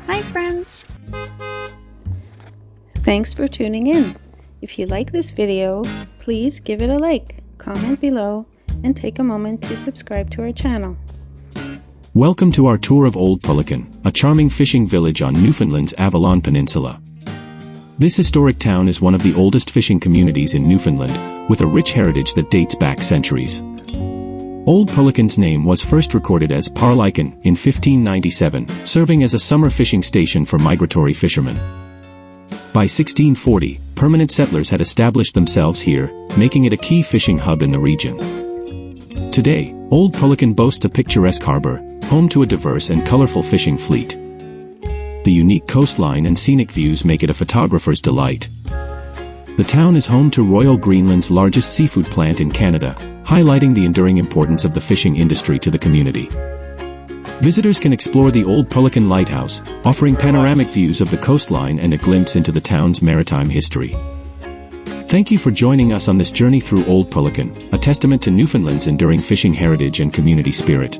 Hi friends! Thanks for tuning in. If you like this video, please give it a like, comment below, and take a moment to subscribe to our channel. Welcome to our tour of Old Perlican, a charming fishing village on Newfoundland's Avalon Peninsula. This historic town is one of the oldest fishing communities in Newfoundland, with a rich heritage that dates back centuries. Old Perlican's name was first recorded as Perlican in 1597, serving as a summer fishing station for migratory fishermen. By 1640, permanent settlers had established themselves here, making it a key fishing hub in the region. Today, Old Perlican boasts a picturesque harbor, home to a diverse and colorful fishing fleet. The unique coastline and scenic views make it a photographer's delight. The town is home to Royal Greenland's largest seafood plant in Canada, highlighting the enduring importance of the fishing industry to the community. Visitors can explore the Old Perlican Lighthouse, offering panoramic views of the coastline and a glimpse into the town's maritime history. Thank you for joining us on this journey through Old Perlican, a testament to Newfoundland's enduring fishing heritage and community spirit.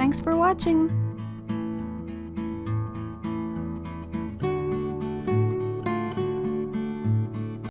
Thanks for watching!